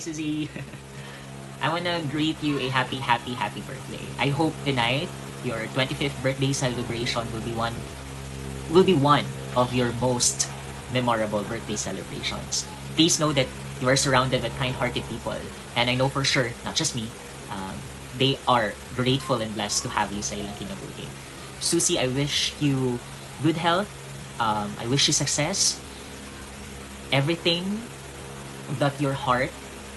Suzy. I wanna greet you a happy birthday. I hope tonight your 25th birthday celebration will be one of your most memorable birthday celebrations. Please know that you are surrounded with kind-hearted people, and I know for sure, not just me, they are grateful and blessed to have you sa ilang kinabuhi. Susie, I wish you good health. I wish you success. Everything that your heart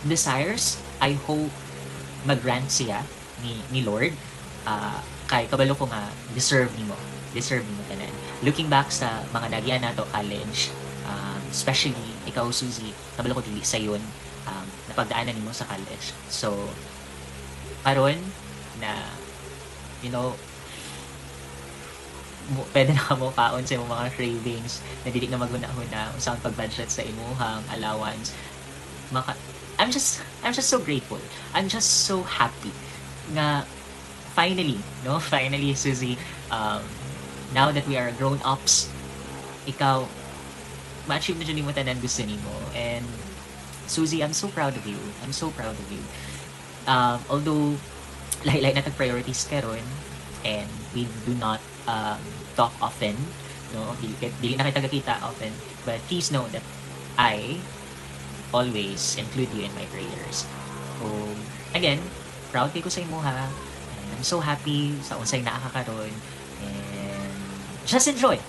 desires, I hope mag-grant siya ni Lord. Kay kabalo ko nga, deserve nimo tanan. Looking back sa mga nagyan nato college, especially ikaw Suzy, kabalo ko dili sa yun, napagdaanan nimo sa college. So karon na pwede na mo kaon sa imong mga cravings na dili na maghuna-huna sa pag-budget sa imuhang allowance. I'm just so grateful. I'm just so happy nga finally Suzy, now that we are grown-ups, ikaw ma-achieve na dyan mo tanan gusto nimo. And Suzy, I'm so proud of you. Although lahi-lahi na tag-priorities karon and we do not talk often, dili na kita kakita often, but please know that I always include you in my prayers. So again, proud ko sa imo ha, and I'm so happy sa unsay naa ka karon, and just enjoy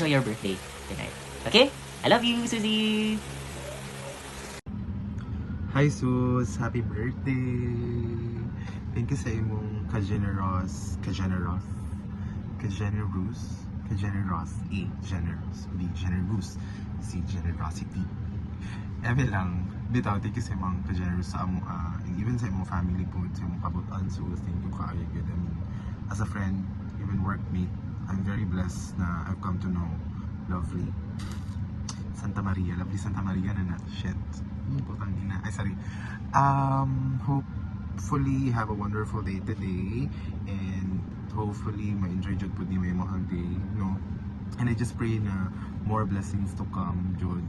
your birthday tonight. Okay? I love you, Suzy. Hi Sus, happy birthday! Thank you sa imong generous, si generosity. Eme lang, bitaw, thank you sa imong ka-generous sa amo, and even sa imong family po, sa imong kabutan, Sus, thank you kaayo good. I mean, as a friend, even workmate, I'm very blessed na I've come to know lovely Santa Maria na shit. Putang ina. Ay, sorry. Hopefully, have a wonderful day today. And hopefully, ma-enjoy jud po ni may mahal day. No? And I just pray na more blessings to come, jud.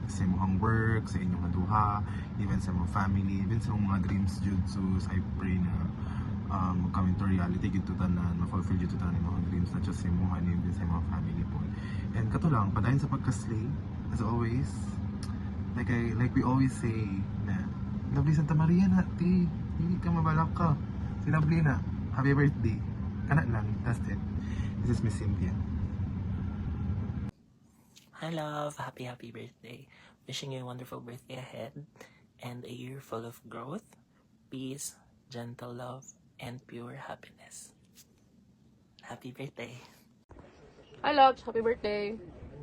Sa imong work, sa inyong duha, even sa mga family, even sa mga dreams, jud. So, I pray na come into reality jud to tanan, ma-fulfill jud to tanan yung mga dreams, not just sa imong even sa mga family po. And kato lang, padayon sa pagka-slay, as always, like we always say na lovely Santa Maria na ti, hindi ka mabalak ka, si lovely na happy birthday kana lang, that's it. This is Miss Cynthia. Hi love, happy birthday. Wishing you a wonderful birthday ahead and a year full of growth, peace, gentle love, and pure happiness. Happy birthday. Hi loves, happy birthday.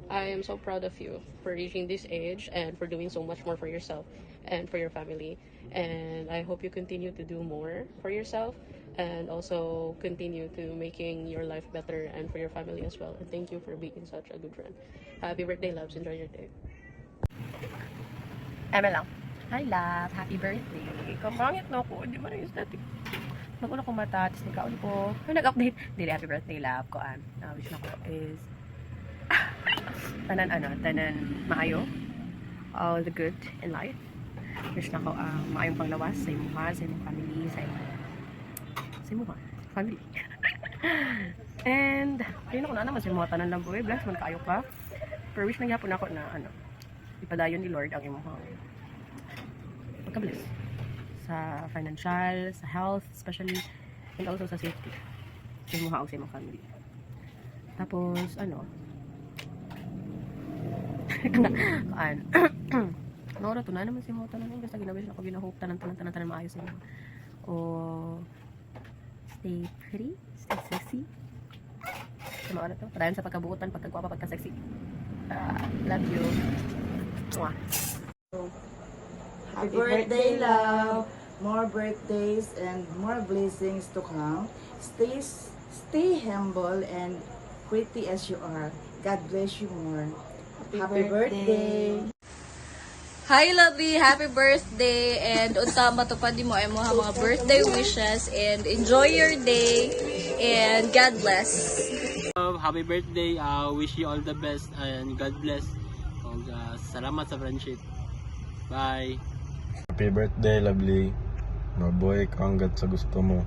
I am so proud of you for reaching this age and for doing so much more for yourself and for your family. And I hope you continue to do more for yourself and also continue to making your life better and for your family as well. And thank you for being such a good friend. Happy birthday, loves. Enjoy your day. Eme lang. Hi, love. Happy birthday. Kamangit na ako. Di ba na yung static? Nagulo ko mata, tapos nagkauli ko. Nag-update. Dili, happy birthday, love ko. Wish na ko is tanan maayo. All the good in life. Wish na ko maayong panglawas sa imong family, sa imong family. And ayun ako na naman sa mga tanan lang boy. Bless man kaayo ka. Pero wish na gyapon ako na ipadayon ni Lord ang imong pagka-bless sa financial, sa health especially, and also sa safety sa imong haog sa imong family. Tapos Nora, to na naman si mo tanan basta ginawish ako ginahope tanan maayos sa inyo. O stay pretty, stay sexy. Ano to? Padayon sa pagkabuotan, pagkagwapa, pagka-sexy. Love you. Mwah. Happy birthday, love. More birthdays and more blessings to come. Stay humble and pretty as you are. God bless you more. Happy birthday. Hi lovely, happy birthday, and unta matupad mo ay mga birthday wishes, and enjoy your day and God bless. Happy birthday, wish you all the best and God bless. Salamat sa friendship. Bye. Happy birthday, lovely. Mabuhay ka hanggat sa gusto mo.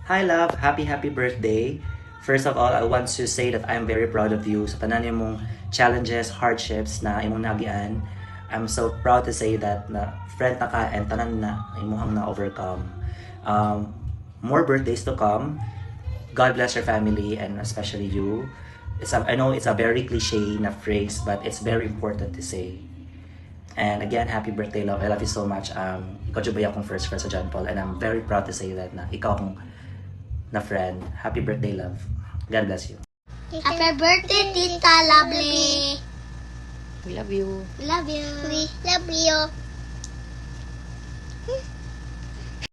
Hi love, happy birthday. First of all, I want to say that I'm very proud of you sa tanan mong challenges, hardships na imong nagian. I'm so proud to say that na friend na ka and tanan na imong na overcome. More birthdays to come. God bless your family and especially you. I know it's a very cliche na phrase, but it's very important to say. And again, happy birthday, love. I love you so much. Ikaw dyan ba akong first friend sa John Paul, and I'm very proud to say that na ikaw akong na friend. Happy birthday, love. God bless you. Happy birthday, Tita Lovely. We love you. We love you. We love you.